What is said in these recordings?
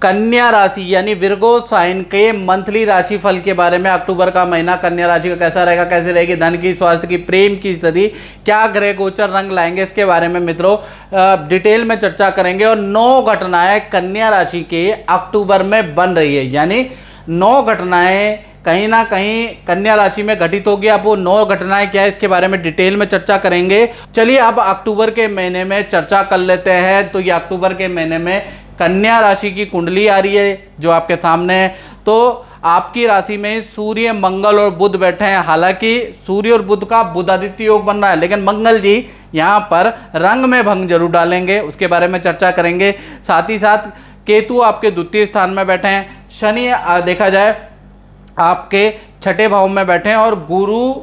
कन्या राशि यानी विर्गो साइन के मंथली राशिफल के बारे में, अक्टूबर का महीना कन्या राशि का कैसा रहेगा, कैसे रहेगी धन की, स्वास्थ्य की, प्रेम की स्थिति, क्या ग्रह गोचर रंग लाएंगे, इसके बारे में मित्रों डिटेल में चर्चा करेंगे। और 9 घटनाएं कन्या राशि के अक्टूबर में बन रही है, यानी 9 घटनाएं कहीं ना कहीं कन्या राशि में घटित होगी। अब वो 9 घटनाएं क्या है, इसके बारे में डिटेल में चर्चा करेंगे। चलिए अब अक्टूबर के महीने में चर्चा कर लेते हैं। तो ये अक्टूबर के महीने में कन्या राशि की कुंडली आ रही है जो आपके सामने है। तो आपकी राशि में सूर्य, मंगल और बुध बैठे हैं। हालांकि सूर्य और बुध का बुधादित्य योग बन रहा है, लेकिन मंगल जी यहाँ पर रंग में भंग जरूर डालेंगे, उसके बारे में चर्चा करेंगे। साथ ही साथ केतु आपके द्वितीय स्थान में बैठे हैं। शनि देखा जाए आपके छठे भाव में बैठे हैं, और गुरु,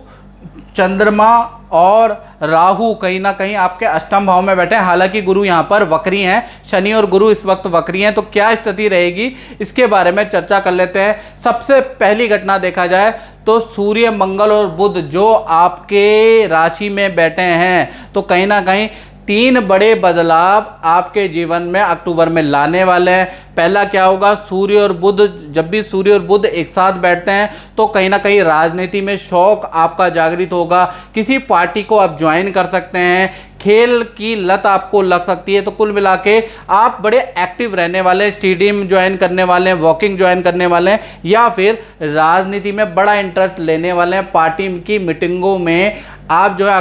चंद्रमा और राहु कहीं ना कहीं आपके अष्टम भाव में बैठे हैं। हालांकि गुरु यहाँ पर वक्री हैं, शनि और गुरु इस वक्त वक्री हैं। तो क्या स्थिति रहेगी इसके बारे में चर्चा कर लेते हैं। सबसे पहली घटना देखा जाए तो सूर्य, मंगल और बुध जो आपके राशि में बैठे हैं, तो कहीं ना कहीं 3 बड़े बदलाव आपके जीवन में अक्टूबर में लाने वाले हैं। पहला क्या होगा, सूर्य और बुध, जब भी सूर्य और बुध एक साथ बैठते हैं तो कहीं ना कहीं राजनीति में शौक आपका जागृत होगा। किसी पार्टी को आप ज्वाइन कर सकते हैं, खेल की लत आपको लग सकती है। तो कुल मिला के आप बड़े एक्टिव रहने वाले, स्टेडियम ज्वाइन करने वाले हैं, वॉकिंग ज्वाइन करने वाले हैं, या फिर राजनीति में बड़ा इंटरेस्ट लेने वाले हैं। पार्टी की मीटिंगों में आप जो है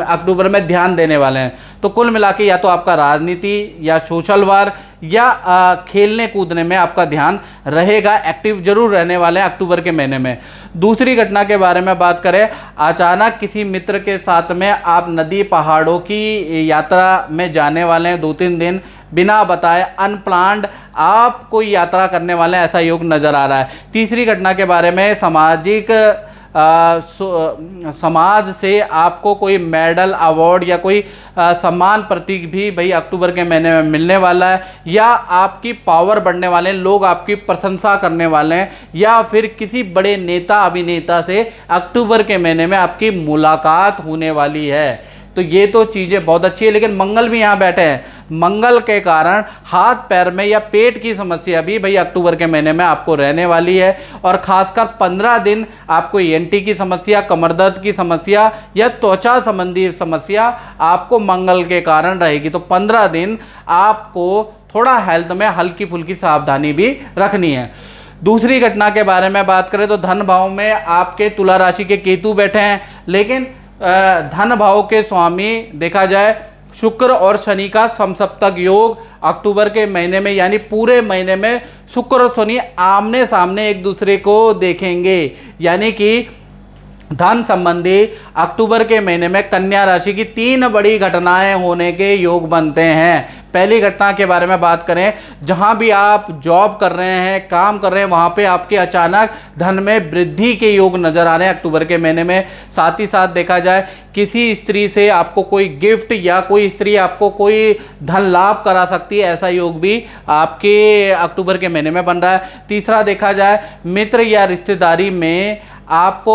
अक्टूबर में ध्यान देने वाले हैं। तो कुल मिला के या तो आपका राजनीति या सोशल वर्क या खेलने कूदने में आपका ध्यान रहेगा, एक्टिव जरूर रहने वाले हैं अक्टूबर के महीने में। दूसरी घटना के बारे में बात करें, अचानक किसी मित्र के साथ में आप नदी पहाड़ों की यात्रा में जाने वाले हैं। 2-3 दिन बिना बताए अनप्लान्ड आप कोई यात्रा करने वाले हैं, ऐसा योग नजर आ रहा है। तीसरी घटना के बारे में, समाज से आपको कोई मेडल, अवार्ड या कोई सम्मान प्रतीक भी भाई अक्टूबर के महीने में मिलने वाला है, या आपकी पावर बढ़ने वाले हैं, लोग आपकी प्रशंसा करने वाले हैं, या फिर किसी बड़े नेता, अभिनेता से अक्टूबर के महीने में आपकी मुलाकात होने वाली है। तो ये तो चीज़ें बहुत अच्छी है, लेकिन मंगल भी यहाँ बैठे हैं। मंगल के कारण हाथ पैर में या पेट की समस्या भी भाई अक्टूबर के महीने में आपको रहने वाली है। और खासकर 15 दिन आपको ENT की समस्या, कमर दर्द की समस्या या त्वचा संबंधी समस्या आपको मंगल के कारण रहेगी। तो 15 दिन आपको थोड़ा हेल्थ में हल्की फुल्की सावधानी भी रखनी है। दूसरी घटना के बारे में बात करें तो धन भाव में आपके तुला राशि के केतु बैठे हैं, लेकिन धन भाव के स्वामी देखा जाए शुक्र और शनि का समसप्तक योग अक्टूबर के महीने में, यानी पूरे महीने में शुक्र और शनि आमने सामने एक दूसरे को देखेंगे। यानी कि धन संबंधी अक्टूबर के महीने में कन्या राशि की 3 बड़ी घटनाएं होने के योग बनते हैं। पहली घटना के बारे में बात करें, जहां भी आप जॉब कर रहे हैं, काम कर रहे हैं, वहां पे आपके अचानक धन में वृद्धि के योग नजर आ रहे हैं अक्टूबर के महीने में। साथ ही साथ देखा जाए किसी स्त्री से आपको कोई गिफ्ट या कोई स्त्री आपको कोई धन लाभ करा सकती है, ऐसा योग भी आपके अक्टूबर के महीने में बन रहा है। तीसरा देखा जाए मित्र या रिश्तेदारी में आपको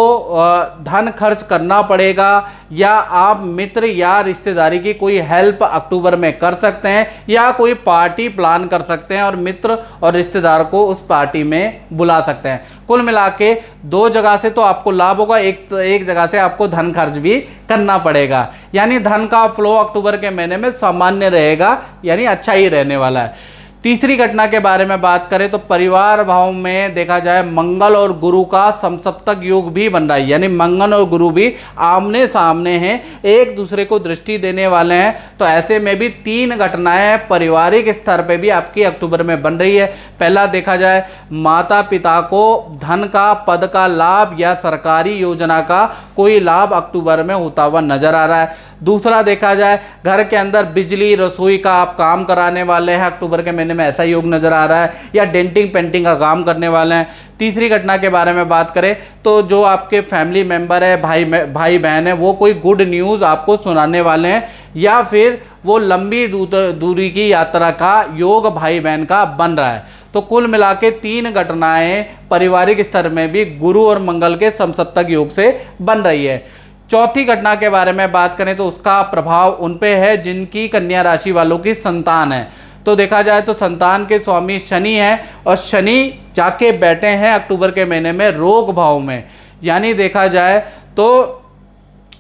धन खर्च करना पड़ेगा, या आप मित्र या रिश्तेदारी की कोई हेल्प अक्टूबर में कर सकते हैं, या कोई पार्टी प्लान कर सकते हैं और मित्र और रिश्तेदार को उस पार्टी में बुला सकते हैं। कुल मिला के 2 जगह से तो आपको लाभ होगा, एक जगह से आपको धन खर्च भी करना पड़ेगा। यानी धन का फ्लो अक्टूबर के महीने में सामान्य रहेगा, यानी अच्छा ही रहने वाला है। तीसरी घटना के बारे में बात करें तो परिवार भाव में देखा जाए मंगल और गुरु का समसप्तक योग भी बन रहा है, यानी मंगल और गुरु भी आमने सामने हैं, एक दूसरे को दृष्टि देने वाले हैं। तो ऐसे में भी 3 घटनाएं पारिवारिक स्तर पे भी आपकी अक्टूबर में बन रही है। पहला देखा जाए माता पिता को धन का, पद का लाभ या सरकारी योजना का कोई लाभ अक्टूबर में होता हुआ नजर आ रहा है। दूसरा देखा जाए घर के अंदर बिजली, रसोई का आप काम कराने वाले हैं अक्टूबर के महीने में, ऐसा योग नजर आ रहा है, या डेंटिंग पेंटिंग का काम करने वाले हैं। तीसरी घटना के बारे में बात करें तो जो आपके फैमिली मेंबर है, भाई बहन है, वो कोई गुड न्यूज़ आपको सुनाने वाले हैं, या फिर वो लंबी दूरी की यात्रा का योग भाई बहन का बन रहा है। तो कुल मिला के 3 घटनाएं पारिवारिक स्तर में भी गुरु और मंगल के समसप्तक योग से बन रही है। चौथी घटना के बारे में बात करें तो उसका प्रभाव उन पे है जिनकी कन्या राशि वालों की संतान है। तो देखा जाए तो संतान के स्वामी शनि हैं और शनि जाके बैठे हैं अक्टूबर के महीने में रोग भाव में, यानी देखा जाए तो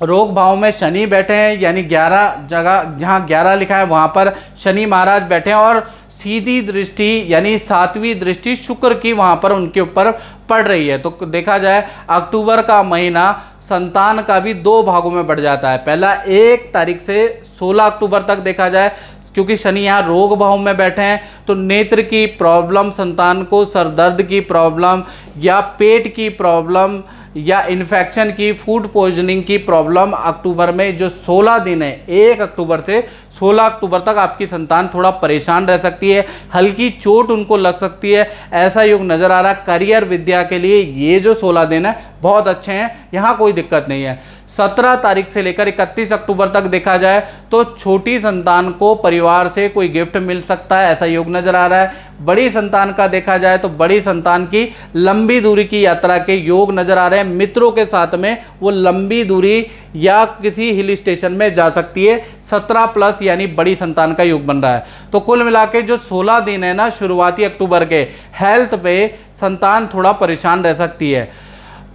रोग भाव में शनि बैठे हैं, यानी 11 जगह जहाँ 11 लिखा है वहाँ पर शनि महाराज बैठे हैं और सीधी दृष्टि यानी 7वीं दृष्टि शुक्र की वहाँ पर उनके ऊपर पड़ रही है। तो देखा जाए अक्टूबर का महीना संतान का भी 2 भागों में बढ़ जाता है। पहला 1 तारीख से 16 अक्टूबर तक देखा जाए, क्योंकि शनि यहाँ रोग भाव में बैठे हैं तो नेत्र की प्रॉब्लम, संतान को सरदर्द की प्रॉब्लम या पेट की प्रॉब्लम या इन्फेक्शन की, फूड पॉइजनिंग की प्रॉब्लम अक्टूबर में जो 16 दिन है 1 अक्टूबर से 16 अक्टूबर तक आपकी संतान थोड़ा परेशान रह सकती है, हल्की चोट उनको लग सकती है, ऐसा योग नज़र आ रहा है। करियर विद्या के लिए ये जो 16 दिन है बहुत अच्छे हैं, यहाँ कोई दिक्कत नहीं है। 17 तारीख से लेकर 31 अक्टूबर तक देखा जाए तो छोटी संतान को परिवार से कोई गिफ्ट मिल सकता है, ऐसा योग नज़र आ रहा है। बड़ी संतान का देखा जाए तो बड़ी संतान की लंबी दूरी की यात्रा के योग नज़र आ रहे हैं, मित्रों के साथ में वो लंबी दूरी या किसी हिल स्टेशन में जा सकती है। 17+ यानी बड़ी संतान का योग बन रहा है। तो कुल मिला के जो 16 दिन है ना शुरुआती अक्टूबर के, हेल्थ पे संतान थोड़ा परेशान रह सकती है।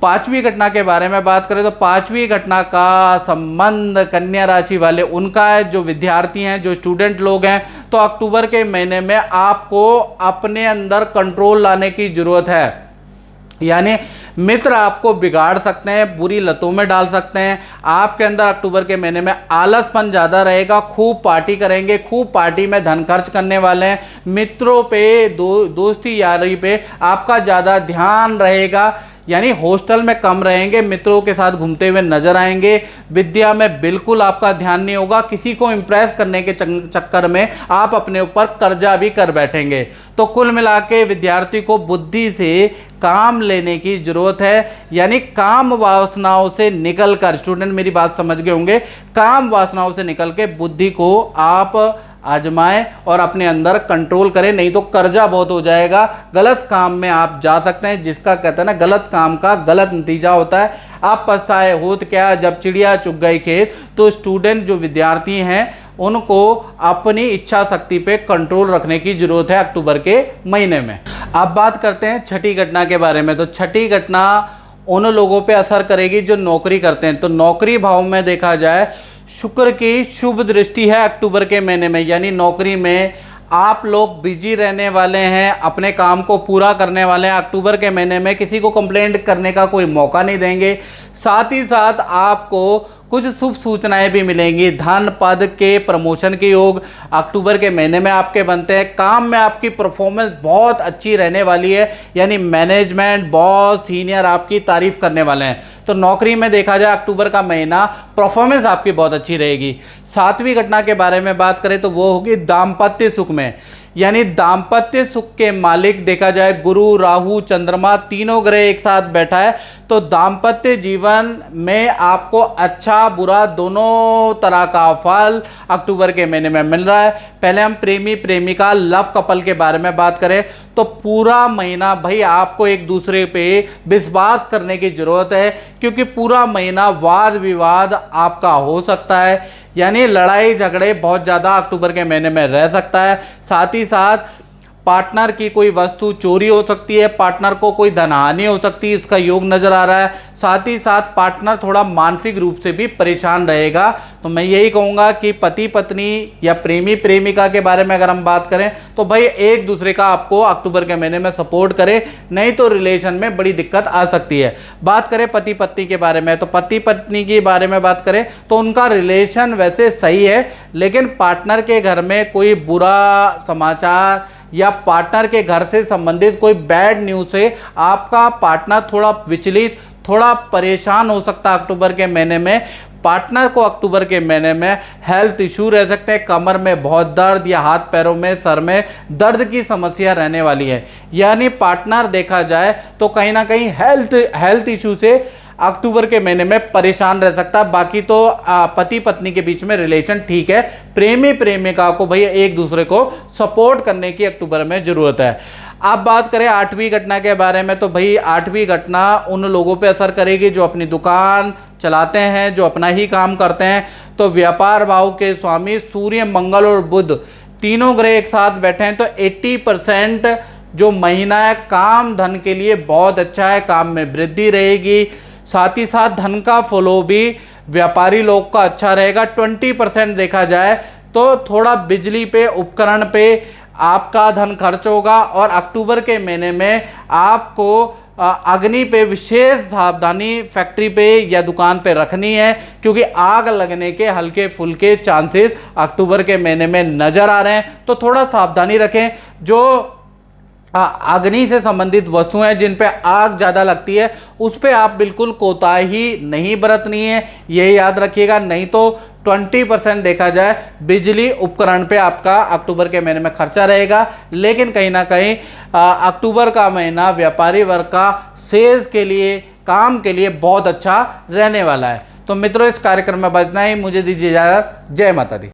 5वीं घटना के बारे में बात करें तो 5वीं घटना का संबंध कन्या राशि वाले उनका है, जो विद्यार्थी हैं, जो स्टूडेंट लोग हैं। तो अक्टूबर के महीने में आपको अपने अंदर कंट्रोल लाने की ज़रूरत है, यानी मित्र आपको बिगाड़ सकते हैं, बुरी लतों में डाल सकते हैं। आपके अंदर अक्टूबर के महीने में आलसपन ज़्यादा रहेगा, खूब पार्टी करेंगे, खूब पार्टी में धन खर्च करने वाले हैं। मित्रों पे दोस्ती यारी पे आपका ज़्यादा ध्यान रहेगा, यानी हॉस्टल में कम रहेंगे, मित्रों के साथ घूमते हुए नजर आएंगे। विद्या में बिल्कुल आपका ध्यान नहीं होगा, किसी को इम्प्रेस करने के चक्कर में आप अपने ऊपर कर्जा भी कर बैठेंगे। तो कुल मिला के विद्यार्थी को बुद्धि से काम लेने की जरूरत है, यानी काम वासनाओं से निकलकर, स्टूडेंट मेरी बात समझ गए होंगे, काम वासनाओं से निकल के बुद्धि को आप आजमाएं और अपने अंदर कंट्रोल करें, नहीं तो कर्जा बहुत हो जाएगा। गलत काम में आप जा सकते हैं, जिसका कहते हैं ना गलत काम का गलत नतीजा होता है। आप पछताए होत क्या जब चिड़िया चुग गई खेत। तो स्टूडेंट जो विद्यार्थी हैं उनको अपनी इच्छा शक्ति पे कंट्रोल रखने की जरूरत है अक्टूबर के महीने में। अब बात करते हैं छठी घटना के बारे में। तो छठी घटना उन लोगों पे असर करेगी जो नौकरी करते हैं। तो नौकरी भाव में देखा जाए शुक्र की शुभ दृष्टि है अक्टूबर के महीने में, यानी नौकरी में आप लोग बिजी रहने वाले हैं, अपने काम को पूरा करने वाले हैं। अक्टूबर के महीने में किसी को कंप्लेंट करने का कोई मौका नहीं देंगे। साथ ही साथ आपको कुछ शुभ सूचनाएं भी मिलेंगी। धन पद के प्रमोशन के योग अक्टूबर के महीने में आपके बनते हैं। काम में आपकी परफॉर्मेंस बहुत अच्छी रहने वाली है, यानी मैनेजमेंट, बॉस, सीनियर आपकी तारीफ करने वाले हैं। तो नौकरी में देखा जाए अक्टूबर का महीना परफॉर्मेंस आपकी बहुत अच्छी रहेगी। 7वीं घटना के बारे में बात करें तो वो होगी दाम्पत्य सुख में, यानी दाम्पत्य सुख के मालिक देखा जाए गुरु, राहु, चंद्रमा, तीनों ग्रह एक साथ बैठा है। तो दाम्पत्य जीवन में आपको अच्छा बुरा दोनों तरह का फल अक्टूबर के महीने में मिल रहा है। पहले हम प्रेमी प्रेमिका लव कपल के बारे में बात करें तो पूरा महीना भाई आपको एक दूसरे पे विश्वास करने की जरूरत है, क्योंकि पूरा महीना वाद विवाद आपका हो सकता है, यानी लड़ाई झगड़े बहुत ज़्यादा अक्टूबर के महीने में रह सकता है। साथ ही साथ पार्टनर की कोई वस्तु चोरी हो सकती है, पार्टनर को कोई धनहानि हो सकती है, इसका योग नजर आ रहा है। साथ ही साथ पार्टनर थोड़ा मानसिक रूप से भी परेशान रहेगा। तो मैं यही कहूँगा कि पति पत्नी या प्रेमी प्रेमिका के बारे में अगर हम बात करें तो भाई एक दूसरे का आपको अक्टूबर के महीने में सपोर्ट करें, नहीं तो रिलेशन में बड़ी दिक्कत आ सकती है। बात करें पति पत्नी के बारे में, तो पति पत्नी के बारे में बात करें तो उनका रिलेशन वैसे सही है, लेकिन पार्टनर के घर में कोई बुरा समाचार या पार्टनर के घर से संबंधित कोई बैड न्यूज़ से आपका पार्टनर थोड़ा विचलित, थोड़ा परेशान हो सकता है अक्टूबर के महीने में। पार्टनर को अक्टूबर के महीने में हेल्थ इशू रह सकते हैं, कमर में बहुत दर्द या हाथ पैरों में, सर में दर्द की समस्या रहने वाली है। यानी पार्टनर देखा जाए तो कहीं ना कहीं हेल्थ इशू से अक्टूबर के महीने में परेशान रह सकता है। बाकी तो पति पत्नी के बीच में रिलेशन ठीक है। प्रेमी प्रेमिका को भैया एक दूसरे को सपोर्ट करने की अक्टूबर में जरूरत है। अब बात करें 8वीं घटना के बारे में, तो भाई 8वीं घटना उन लोगों पे असर करेगी जो अपनी दुकान चलाते हैं, जो अपना ही काम करते हैं। तो व्यापार भाव के स्वामी सूर्य, मंगल और बुध तीनों ग्रह एक साथ बैठे हैं तो 80% जो महीना है काम धन के लिए बहुत अच्छा है, काम में वृद्धि रहेगी। साथ ही साथ धन का फ्लो भी व्यापारी लोग का अच्छा रहेगा। 20% देखा जाए तो थोड़ा बिजली पे, उपकरण पे आपका धन खर्च होगा। और अक्टूबर के महीने में आपको अग्नि पे विशेष सावधानी फैक्ट्री पे या दुकान पे रखनी है, क्योंकि आग लगने के हल्के फुल्के चांसेस अक्टूबर के महीने में नजर आ रहे हैं। तो थोड़ा सावधानी रखें। जो अग्नि से संबंधित वस्तुएं जिन पे आग ज़्यादा लगती है उस पे आप बिल्कुल कोताही नहीं बरतनी है, ये याद रखिएगा। नहीं तो 20% देखा जाए बिजली उपकरण पे आपका अक्टूबर के महीने में खर्चा रहेगा। लेकिन कहीं ना कहीं अक्टूबर का महीना व्यापारी वर्ग का सेल्स के लिए, काम के लिए बहुत अच्छा रहने वाला है। तो मित्रों, इस कार्यक्रम में बस इतना ही। मुझे दीजिए इजाज़त। जय माता दी।